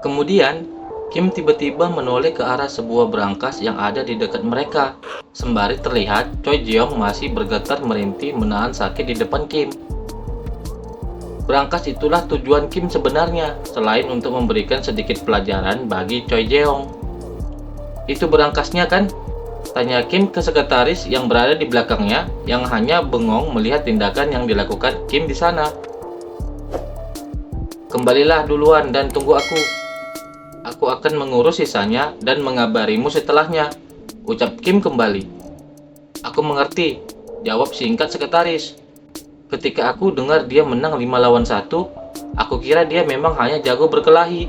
Kemudian, Kim tiba-tiba menoleh ke arah sebuah berangkas yang ada di dekat mereka. Sembari terlihat Choi Jeong masih bergetar merintih menahan sakit di depan Kim. Berangkas itulah tujuan Kim sebenarnya, selain untuk memberikan sedikit pelajaran bagi Choi Jeong. "Itu berangkasnya kan?" tanya Kim ke sekretaris yang berada di belakangnya, yang hanya bengong melihat tindakan yang dilakukan Kim di sana. "Kembalilah duluan dan tunggu aku. Aku akan mengurus sisanya dan mengabarimu setelahnya," ucap Kim kembali. "Aku mengerti," jawab singkat sekretaris. Ketika aku dengar dia menang 5 lawan 1, aku kira dia memang hanya jago berkelahi,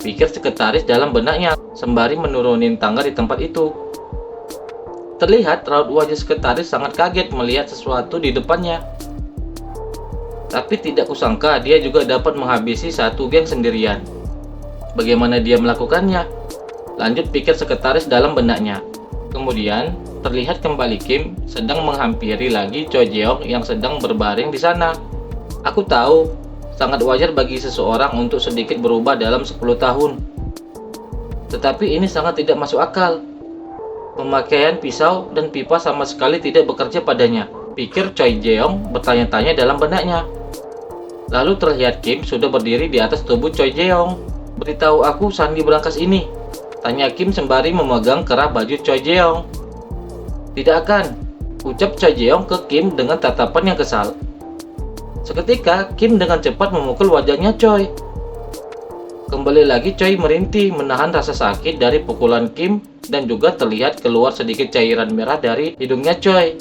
pikir sekretaris dalam benaknya sembari menurunin tangga di tempat itu. Terlihat raut wajah sekretaris sangat kaget melihat sesuatu di depannya. Tapi tidak kusangka dia juga dapat menghabisi satu geng sendirian. Bagaimana dia melakukannya? Lanjut pikir sekretaris dalam benaknya. Kemudian, terlihat kembali Kim sedang menghampiri lagi Choi Jeong yang sedang berbaring di sana. Aku tahu, sangat wajar bagi seseorang untuk sedikit berubah dalam 10 tahun. Tetapi ini sangat tidak masuk akal. Pemakaian pisau dan pipa sama sekali tidak bekerja padanya, pikir Choi Jeong bertanya-tanya dalam benaknya. Lalu terlihat Kim sudah berdiri di atas tubuh Choi Jeong. "Beritahu aku sandi berangkas ini," tanya Kim sembari memegang kerah baju Choi Jeong. "Tidak akan," ucap Choi Jeong ke Kim dengan tatapan yang kesal. Seketika Kim dengan cepat memukul wajahnya Choi. Kembali lagi Choi merintih menahan rasa sakit dari pukulan Kim dan juga terlihat keluar sedikit cairan merah dari hidungnya Choi.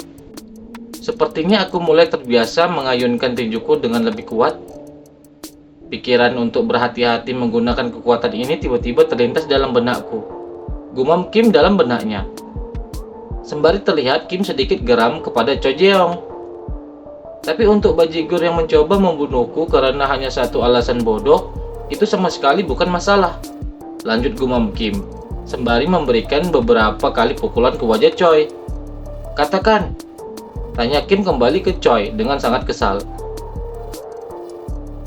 "Sepertinya aku mulai terbiasa mengayunkan tinjuku dengan lebih kuat." Pikiran untuk berhati-hati menggunakan kekuatan ini tiba-tiba terlintas dalam benakku, gumam Kim dalam benaknya. Sembari terlihat Kim sedikit geram kepada Choi Jeong. "Tapi untuk bajigur yang mencoba membunuhku karena hanya satu alasan bodoh, itu sama sekali bukan masalah," lanjut gumam Kim, sembari memberikan beberapa kali pukulan ke wajah Choi. "Katakan," tanya Kim kembali ke Choi dengan sangat kesal.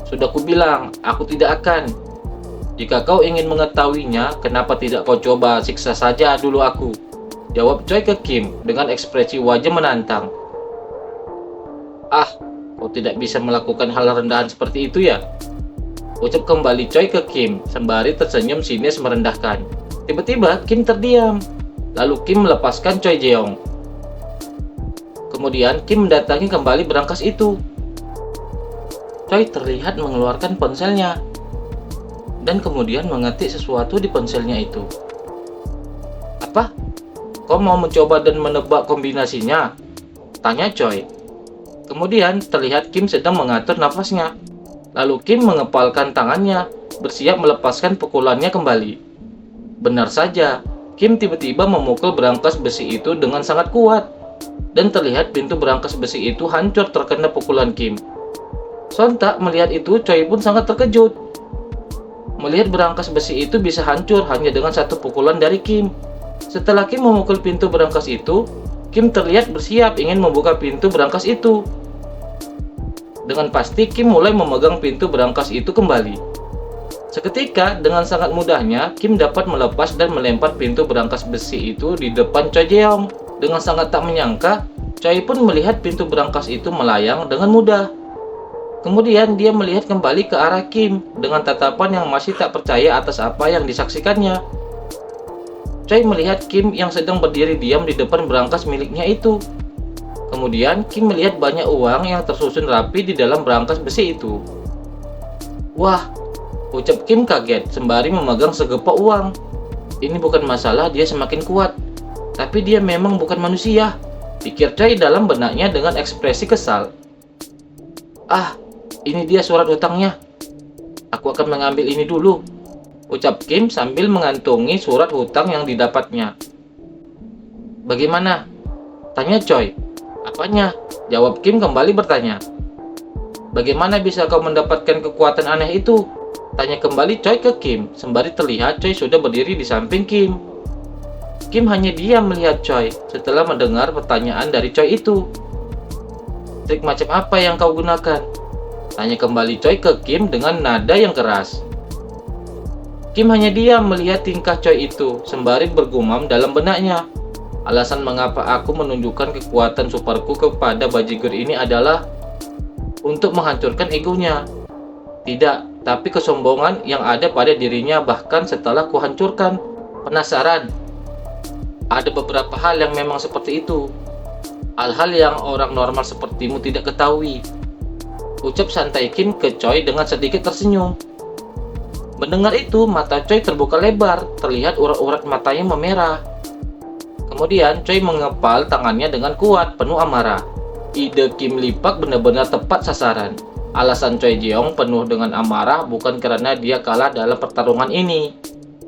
"Sudah kubilang, aku tidak akan. Jika kau ingin mengetahuinya, kenapa tidak kau coba siksa saja dulu aku?" jawab Choi ke Kim dengan ekspresi wajah menantang. "Ah, kau tidak bisa melakukan hal rendahan seperti itu ya?" ucap kembali Choi ke Kim sembari tersenyum sinis merendahkan. Tiba-tiba Kim terdiam. Lalu Kim melepaskan Choi Jeong. Kemudian Kim mendatangi kembali berangkas itu. Choi terlihat mengeluarkan ponselnya dan kemudian mengetik sesuatu di ponselnya itu. "Apa? Kau mau mencoba dan menebak kombinasinya?" tanya Choi. Kemudian terlihat Kim sedang mengatur nafasnya. Lalu Kim mengepalkan tangannya, bersiap melepaskan pukulannya kembali. Benar saja, Kim tiba-tiba memukul berangkas besi itu dengan sangat kuat. Dan terlihat pintu berangkas besi itu hancur terkena pukulan Kim. Sontak melihat itu, Choi pun sangat terkejut. Melihat berangkas besi itu bisa hancur hanya dengan satu pukulan dari Kim. Setelah Kim memukul pintu berangkas itu, Kim terlihat bersiap ingin membuka pintu berangkas itu. Dengan pasti Kim mulai memegang pintu berangkas itu kembali. Seketika, dengan sangat mudahnya, Kim dapat melepas dan melempar pintu berangkas besi itu di depan Choi Jeong. Dengan sangat tak menyangka, Choi pun melihat pintu berangkas itu melayang dengan mudah. Kemudian dia melihat kembali ke arah Kim dengan tatapan yang masih tak percaya atas apa yang disaksikannya. Choi melihat Kim yang sedang berdiri diam di depan berangkas miliknya itu. Kemudian Kim melihat banyak uang yang tersusun rapi di dalam berangkas besi itu. "Wah," ucap Kim kaget sembari memegang segepok uang. "Ini bukan masalah dia semakin kuat, tapi dia memang bukan manusia," pikir Choi dalam benaknya dengan ekspresi kesal. "Ah, ini dia surat hutangnya. Aku akan mengambil ini dulu," ucap Kim sambil mengantongi surat hutang yang didapatnya. "Bagaimana?" tanya Choi. "Apanya?" jawab Kim kembali bertanya. "Bagaimana bisa kau mendapatkan kekuatan aneh itu?" tanya kembali Choi ke Kim, sembari terlihat Choi sudah berdiri di samping Kim. Kim hanya diam melihat Choi setelah mendengar pertanyaan dari Choi itu. "Trik macam apa yang kau gunakan?" tanya kembali Choi ke Kim dengan nada yang keras. Kim hanya diam melihat tingkah Choi itu, sembari bergumam dalam benaknya. Alasan mengapa aku menunjukkan kekuatan superku kepada bajigur ini adalah untuk menghancurkan egonya. Tidak, tapi kesombongan yang ada pada dirinya bahkan setelah kuhancurkan. Penasaran? Ada beberapa hal yang memang seperti itu. Hal-hal yang orang normal sepertimu tidak ketahui. Ucap santai Kim ke Choi dengan sedikit tersenyum. Mendengar itu, mata Choi terbuka lebar, terlihat urat-urat matanya memerah. Kemudian Choi mengepal tangannya dengan kuat, penuh amarah. Ide Kim Lipak benar-benar tepat sasaran. Alasan Choi Jeong penuh dengan amarah bukan karena dia kalah dalam pertarungan ini,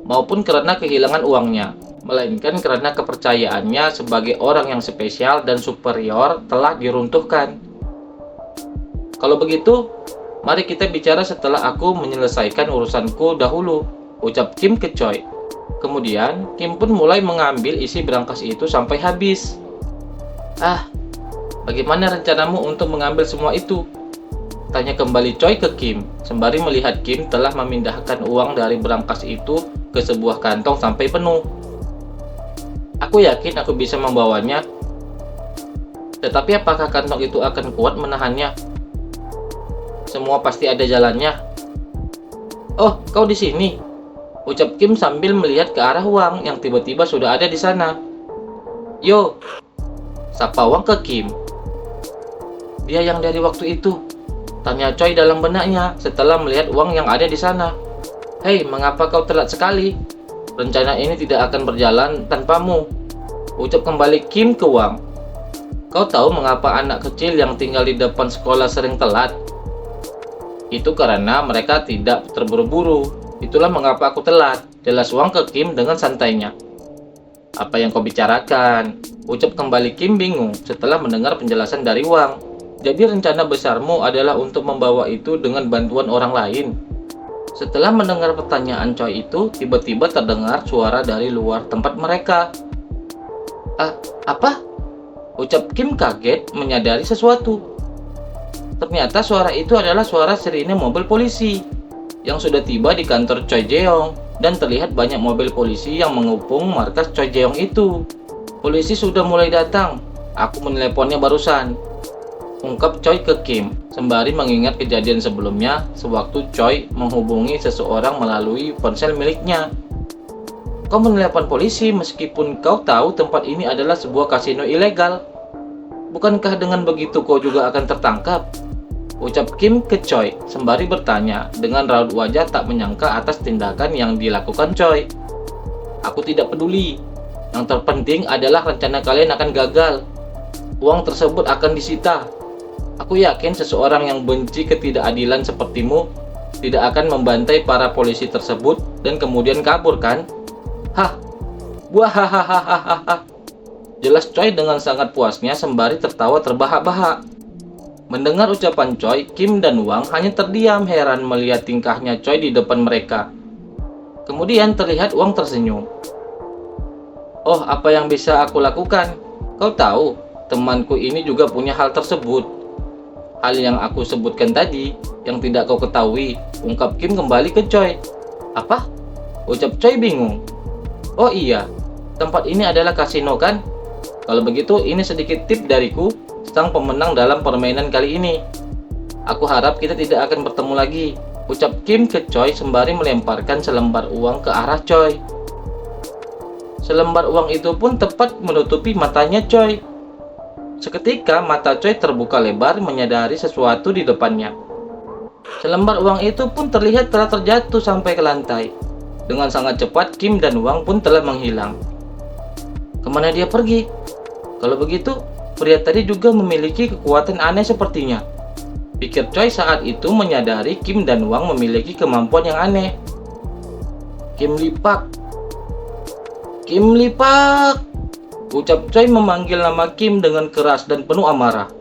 maupun karena kehilangan uangnya, melainkan karena kepercayaannya sebagai orang yang spesial dan superior telah diruntuhkan. Kalau begitu, mari kita bicara setelah aku menyelesaikan urusanku dahulu, ucap Kim ke Choi. Kemudian, Kim pun mulai mengambil isi berangkas itu sampai habis. Bagaimana rencanamu untuk mengambil semua itu? Tanya kembali Choi ke Kim, sembari melihat Kim telah memindahkan uang dari berangkas itu ke sebuah kantong sampai penuh. Aku yakin aku bisa membawanya. Tetapi apakah kantong itu akan kuat menahannya? Semua pasti ada jalannya. Oh, kau di sini, ucap Kim sambil melihat ke arah Wang yang tiba-tiba sudah ada di sana. Yo, sapa Wang ke Kim. Dia yang dari waktu itu, tanya Choi dalam benaknya setelah melihat Wang yang ada di sana. Hei, mengapa kau telat sekali? Rencana ini tidak akan berjalan tanpamu, ucap kembali Kim ke Wang. Kau tahu mengapa anak kecil yang tinggal di depan sekolah sering telat? Itu karena mereka tidak terburu-buru. Itulah mengapa aku telat, jelas Wang ke Kim dengan santainya. Apa yang kau bicarakan? Ucap kembali Kim bingung setelah mendengar penjelasan dari Wang. Jadi rencana besarmu adalah untuk membawa itu dengan bantuan orang lain? Setelah mendengar pertanyaan Choi itu, tiba-tiba terdengar suara dari luar tempat mereka. Apa? Ucap Kim kaget menyadari sesuatu. Ternyata suara itu adalah suara sirine mobil polisi yang sudah tiba di kantor Choi Jeong, dan terlihat banyak mobil polisi yang mengepung markas Choi Jeong itu. Polisi sudah mulai datang. Aku meneleponnya barusan, ungkap Choi ke Kim, sembari mengingat kejadian sebelumnya sewaktu Choi menghubungi seseorang melalui ponsel miliknya. Kau menelepon polisi meskipun kau tahu tempat ini adalah sebuah kasino ilegal. Bukankah dengan begitu kau juga akan tertangkap? Ucap Kim ke Choi, sembari bertanya dengan raut wajah tak menyangka atas tindakan yang dilakukan Choi. Aku tidak peduli. Yang terpenting adalah rencana kalian akan gagal. Uang tersebut akan disita. Aku yakin seseorang yang benci ketidakadilan sepertimu tidak akan membantai para polisi tersebut dan kemudian kabur, kan? Hah, buahahaha. Jelas Choi dengan sangat puasnya sembari tertawa terbahak-bahak. Mendengar ucapan Choi, Kim dan Wang hanya terdiam heran melihat tingkahnya Choi di depan mereka. Kemudian terlihat Wang tersenyum. Oh, apa yang bisa aku lakukan? Kau tahu, temanku ini juga punya hal tersebut. Hal yang aku sebutkan tadi, yang tidak kau ketahui, ungkap Kim kembali ke Choi. Apa? Ucap Choi bingung. Oh iya, tempat ini adalah kasino, kan? Kalau begitu, ini sedikit tip dariku, sang pemenang dalam permainan kali ini. Aku harap kita tidak akan bertemu lagi, ucap Kim ke Choi sembari melemparkan selembar uang ke arah Choi. Selembar uang itu pun tepat menutupi matanya Choi. Seketika mata Choi terbuka lebar menyadari sesuatu di depannya. Selembar uang itu pun terlihat telah terjatuh sampai ke lantai. Dengan sangat cepat Kim dan Wang pun telah menghilang. Kemana dia pergi? Kalau begitu, pria tadi juga memiliki kekuatan aneh sepertinya. Pikir Choi saat itu menyadari Kim dan Wang memiliki kemampuan yang aneh. Kim Lipak. Kim Lipak. Ucap Choi memanggil nama Kim dengan keras dan penuh amarah.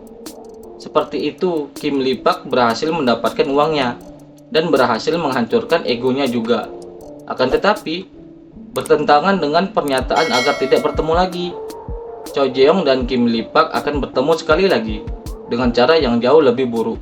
Seperti itu, Kim Lipak berhasil mendapatkan uangnya dan berhasil menghancurkan egonya juga. Akan tetapi, bertentangan dengan pernyataan agar tidak bertemu lagi. Choi Jeong dan Kim Lipak akan bertemu sekali lagi dengan cara yang jauh lebih buruk.